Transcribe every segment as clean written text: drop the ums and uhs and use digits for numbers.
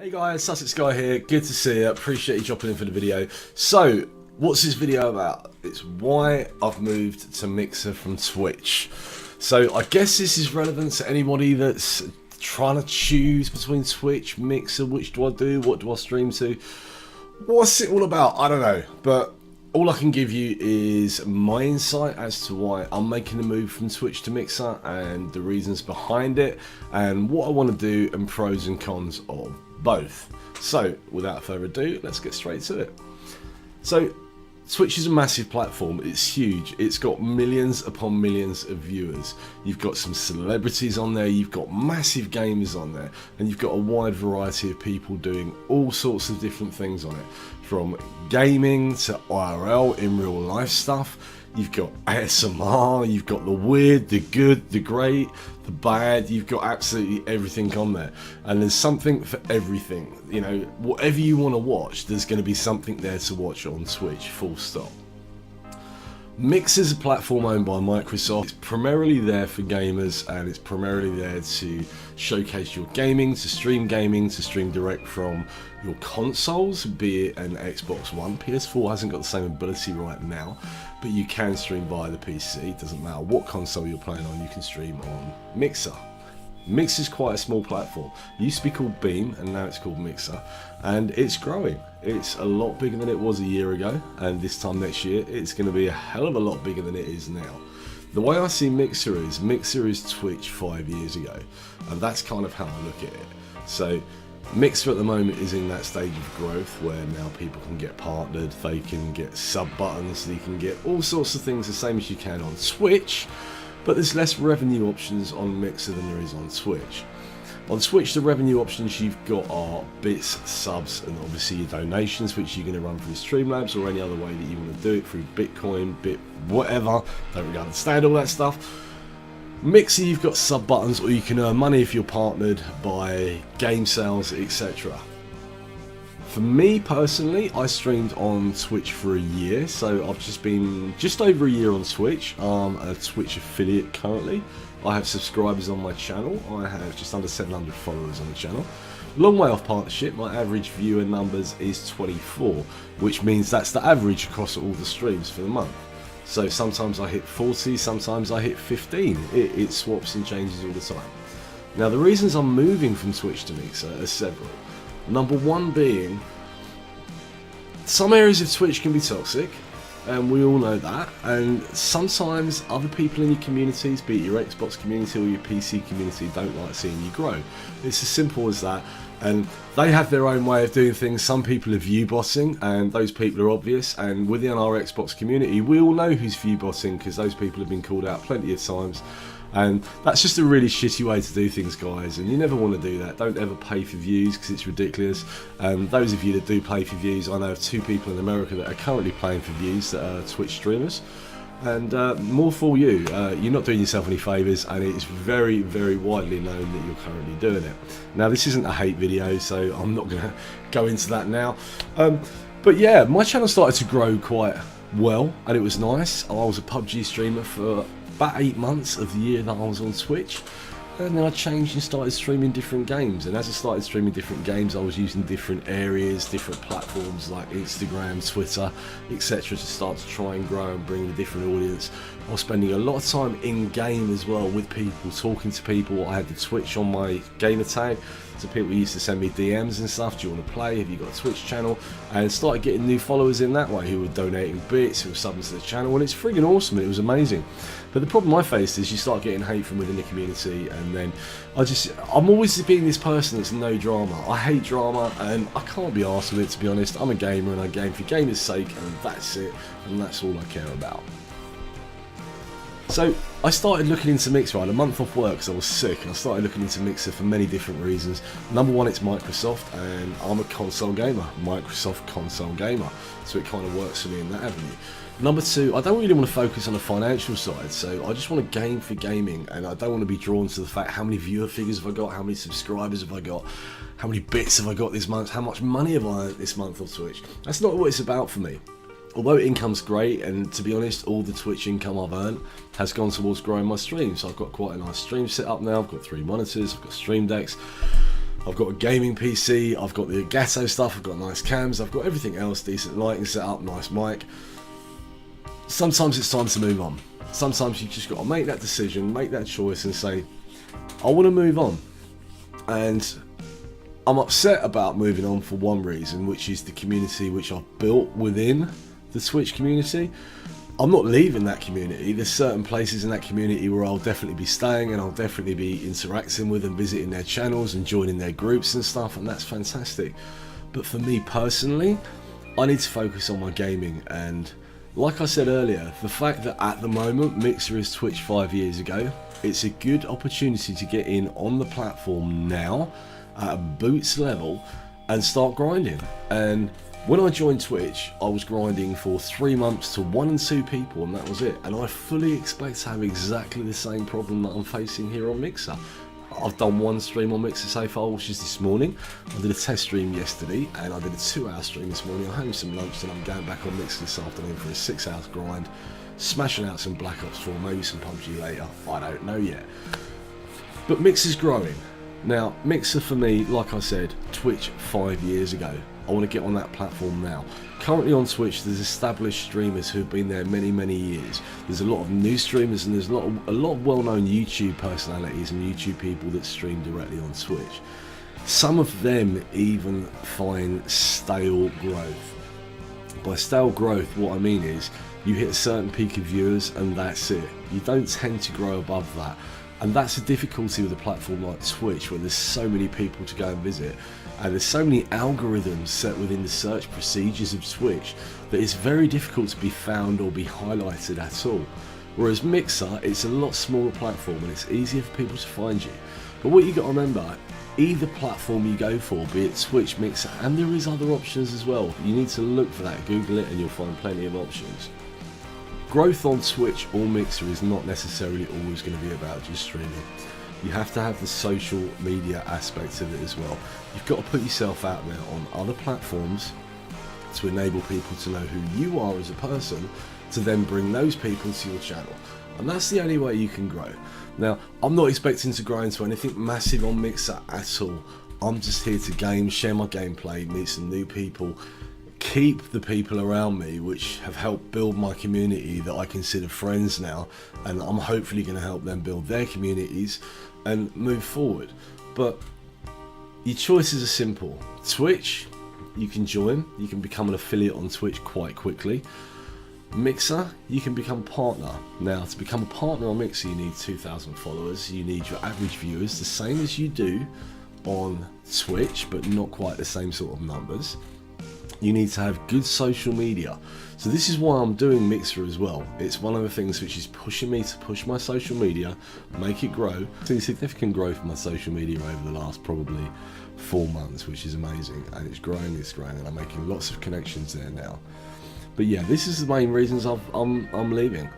Hey guys, Sussxguy here, good to see you, appreciate you dropping in for the video. So, what's this video about? It's why I've moved to Mixer from Twitch. So, I guess this is relevant to anybody that's trying to choose between Twitch, Mixer, which do I do, what do I stream to? What's it all about? I don't know, but all I can give you is my insight as to why I'm making the move from Twitch to Mixer and the reasons behind it and what I want to do and pros and cons of both. So without further ado, let's get straight to it. So Twitch is a massive platform, it's huge, it's got millions upon millions of viewers. You've got some celebrities on there, you've got massive gamers on there, and you've got a wide variety of people doing all sorts of different things on it. From gaming to IRL, in real life stuff. You've got ASMR, you've got the weird, the good, the great, the bad, you've got absolutely everything on there. And there's something for everything. You know, whatever you want to watch, there's going to be something there to watch on Twitch, full stop. Mix is a platform owned by Microsoft. It's primarily there for gamers and it's primarily there to showcase your gaming, to stream direct from your consoles, be it an Xbox One. PS4 hasn't got the same ability right now, but you can stream via the PC. It doesn't matter what console you're playing on, you can stream on Mixer. Mixer is quite a small platform. It used to be called Beam and now it's called Mixer, and it's growing. It's a lot bigger than it was a year ago, and this time next year it's going to be a hell of a lot bigger than it is now. The way I see Mixer is Twitch 5 years ago, and that's kind of how I look at it. So Mixer at the moment is in that stage of growth where now people can get partnered, they can get sub buttons, they can get all sorts of things the same as you can on Twitch, but there's less revenue options on Mixer than there is on Twitch. On Twitch, the revenue options you've got are bits, subs, and obviously your donations, which you're going to run through Streamlabs or any other way that you want to do it, through Bitcoin, whatever. Don't really understand all that stuff. Mixer, you've got sub buttons, or you can earn money if you're partnered by game sales, etc. For me personally, I streamed on Twitch for a year, so I've just been just over a year on Twitch. I'm a Twitch affiliate currently. I have subscribers on my channel. I have just under 700 followers on the channel. Long way off partnership. My average viewer numbers is 24, which means that's the average across all the streams for the month. So sometimes I hit 40, sometimes I hit 15. It swaps and changes all the time. Now the reasons I'm moving from Twitch to Mixer are several. Number one being, some areas of Twitch can be toxic, and we all know that, and sometimes other people in your communities, be it your Xbox community or your PC community, don't like seeing you grow. It's as simple as that, and they have their own way of doing things. Some people are view botting, and those people are obvious, and within our Xbox community we all know who's view botting because those people have been called out plenty of times. And that's just a really shitty way to do things, guys, and you never want to do that. Don't ever pay for views because it's ridiculous. Those of you that do pay for views, I know of 2 people in America that are currently paying for views that are Twitch streamers, and more for you. You're not doing yourself any favours, and it's very, very widely known that you're currently doing it. Now, this isn't a hate video, so I'm not going to go into that now. But yeah, my channel started to grow quite well, and it was nice. I was a PUBG streamer for about 8 months of the year that I was on Twitch, and then I changed and started streaming different games. And as I started streaming different games, I was using different areas, different platforms like Instagram, Twitter, etc. to start to try and grow and bring a different audience. I was spending a lot of time in game as well with people, talking to people. I had the Twitch on my gamer tag, so people used to send me DMs and stuff. Do you want to play? Have you got a Twitch channel? And started getting new followers in that way who were donating bits, who were subbing to the channel, and it's friggin' awesome. It was amazing. But the problem I faced is you start getting hate from within the community, and then I'm always being this person that's no drama. I hate drama, and I can't be arsed with it, to be honest. I'm a gamer, and I game for gamers' sake, and that's it, and that's all I care about. So I started looking into Mixer. I had a month off work because I was sick, and I started looking into Mixer for many different reasons. Number one, it's Microsoft, and I'm a console gamer, Microsoft console gamer, so it kind of works for me in that avenue. Number two, I don't really want to focus on the financial side, so I just want to game for gaming, and I don't want to be drawn to the fact how many viewer figures have I got, how many subscribers have I got, how many bits have I got this month, how much money have I earned this month on Twitch. That's not what it's about for me. Although income's great, and to be honest, all the Twitch income I've earned has gone towards growing my stream. So I've got quite a nice stream set up now. I've got 3 monitors, I've got stream decks. I've got a gaming PC, I've got the Elgato stuff, I've got nice cams, I've got everything else, decent lighting set up, nice mic. Sometimes it's time to move on. Sometimes you just got to make that decision, make that choice and say, I want to move on. And I'm upset about moving on for one reason, which is the community which I've built within the Twitch community. I'm not leaving that community. There's certain places in that community where I'll definitely be staying, and I'll definitely be interacting with and visiting their channels and joining their groups and stuff, and that's fantastic. But for me personally, I need to focus on my gaming. And like I said earlier, the fact that at the moment Mixer is Twitch 5 years ago, it's a good opportunity to get in on the platform now at a boots level and start grinding. And when I joined Twitch, I was grinding for 3 months to 1 and 2 people, and that was it. And I fully expect to have exactly the same problem that I'm facing here on Mixer. I've done 1 stream on Mixer so far, which is this morning. I did a test stream yesterday, and I did a 2-hour stream this morning. I'm having some lunch, and I'm going back on Mixer this afternoon for a 6-hour grind, smashing out some Black Ops 4, maybe some PUBG later. I don't know yet. But Mixer's growing. Now, Mixer for me, like I said, Twitch 5 years ago. I want to get on that platform now. Currently on Twitch, there's established streamers who have been there many, many years. There's a lot of new streamers, and there's a lot of well-known YouTube personalities and YouTube people that stream directly on Twitch. Some of them even find stale growth. By stale growth, what I mean is you hit a certain peak of viewers and that's it. You don't tend to grow above that. And that's a difficulty with a platform like Twitch, where there's so many people to go and visit, and there's so many algorithms set within the search procedures of Twitch that it's very difficult to be found or be highlighted at all. Whereas Mixer, it's a lot smaller platform and it's easier for people to find you. But what you got to remember, either platform you go for, be it Twitch, Mixer, and there is other options as well. You need to look for that, Google it, and you'll find plenty of options. Growth on Twitch or Mixer is not necessarily always going to be about just streaming. You have to have the social media aspect of it as well. You've got to put yourself out there on other platforms to enable people to know who you are as a person, to then bring those people to your channel. And that's the only way you can grow. Now, I'm not expecting to grow into anything massive on Mixer at all. I'm just here to game, share my gameplay, meet some new people, keep the people around me which have helped build my community that I consider friends now, and I'm hopefully going to help them build their communities and move forward. But your choices are simple. Twitch, you can join, you can become an affiliate on Twitch quite quickly. Mixer, you can become a partner. Now, to become a partner on Mixer, you need 2,000 followers. You need your average viewers, the same as you do on Twitch, but not quite the same sort of numbers. You need to have good social media. So this is why I'm doing Mixer as well. It's one of the things which is pushing me to push my social media, make it grow. I've seen significant growth in my social media over the last probably 4 months, which is amazing. And it's growing, and I'm making lots of connections there now. But yeah, this is the main reasons I'm leaving.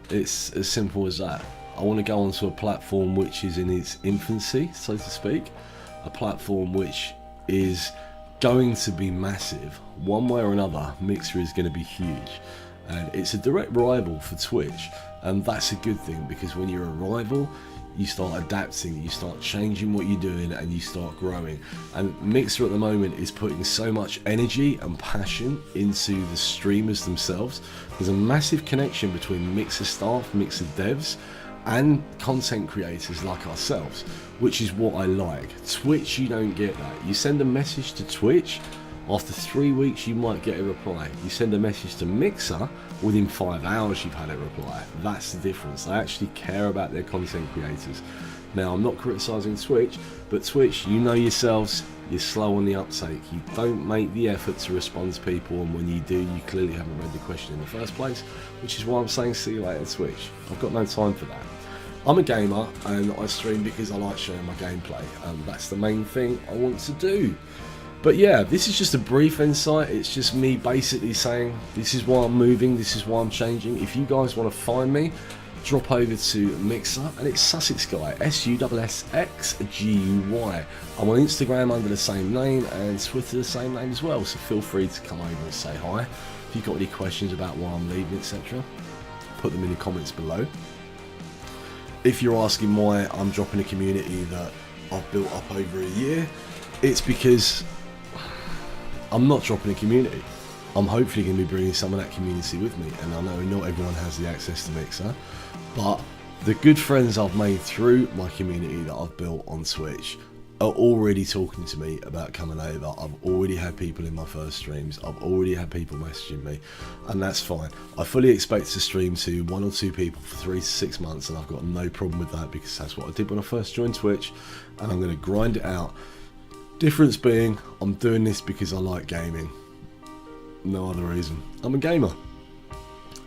It's as simple as that. I want to go onto a platform which is in its infancy, so to speak. A platform which is going to be massive. One way or another, Mixer is going to be huge. And it's a direct rival for Twitch. And that's a good thing, because when you're a rival, you start adapting, you start changing what you're doing, and you start growing. And Mixer at the moment is putting so much energy and passion into the streamers themselves. There's a massive connection between Mixer staff, Mixer devs, and content creators like ourselves, which is what I like. Twitch, you don't get that. You send a message to Twitch, after 3 weeks you might get a reply. You send a message to Mixer, within 5 hours you've had a reply. That's the difference. They actually care about their content creators. Now, I'm not criticising Twitch, but Twitch, you know yourselves, you're slow on the uptake. You don't make the effort to respond to people, and when you do, you clearly haven't read the question in the first place, which is why I'm saying see you later, Twitch. I've got no time for that. I'm a gamer, and I stream because I like sharing my gameplay, and that's the main thing I want to do. But yeah, this is just a brief insight. It's just me basically saying this is why I'm moving, this is why I'm changing. If you guys want to find me, drop over to Mixer, and it's Sussxguy, Sussxguy. I'm on Instagram under the same name, and Twitter the same name as well, so feel free to come over and say hi. If you've got any questions about why I'm leaving, etc., put them in the comments below. If you're asking why I'm dropping a community that I've built up over a year. It's because I'm not dropping a community. I'm hopefully going to be bringing some of that community with me, and I know not everyone has the access to Mixer, but the good friends I've made through my community that I've built on Twitch are already talking to me about coming over. I've already had people in my first streams. I've already had people messaging me, and that's fine. I fully expect to stream to 1 or 2 people for 3 to 6 months, and I've got no problem with that because that's what I did when I first joined Twitch, and I'm going to grind it out. Difference being, I'm doing this because I like gaming. No other reason. I'm a gamer.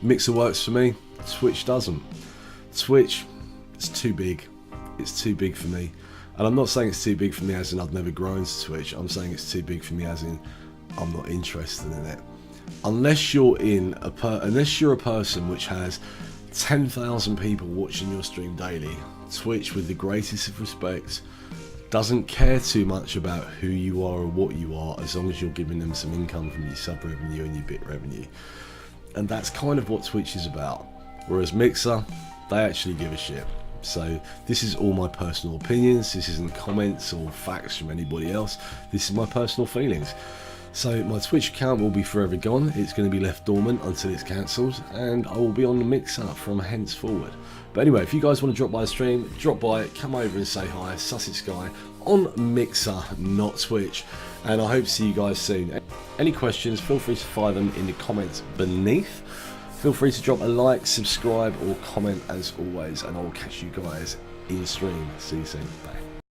Mixer works for me, Twitch doesn't. Twitch, it's too big. It's too big for me. And I'm not saying it's too big for me as in I've never grown to Twitch. I'm saying it's too big for me as in I'm not interested in it. Unless you're unless you're a person which has 10,000 people watching your stream daily, Twitch, with the greatest of respects, doesn't care too much about who you are or what you are, as long as you're giving them some income from your sub revenue and your bit revenue. And that's kind of what Twitch is about. Whereas Mixer, they actually give a shit. So this is all my personal opinions. This isn't comments or facts from anybody else. This is my personal feelings. So my Twitch account will be forever gone. It's going to be left dormant until it's cancelled, and I will be on the Mixer from henceforward. But anyway, if you guys want to drop by the stream, drop by, come over and say hi. Sussxguy on Mixer, not Twitch. And I hope to see you guys soon. Any questions, feel free to fire them in the comments beneath. Feel free to drop a like, subscribe or comment as always, and I will catch you guys in stream. See you soon. Bye.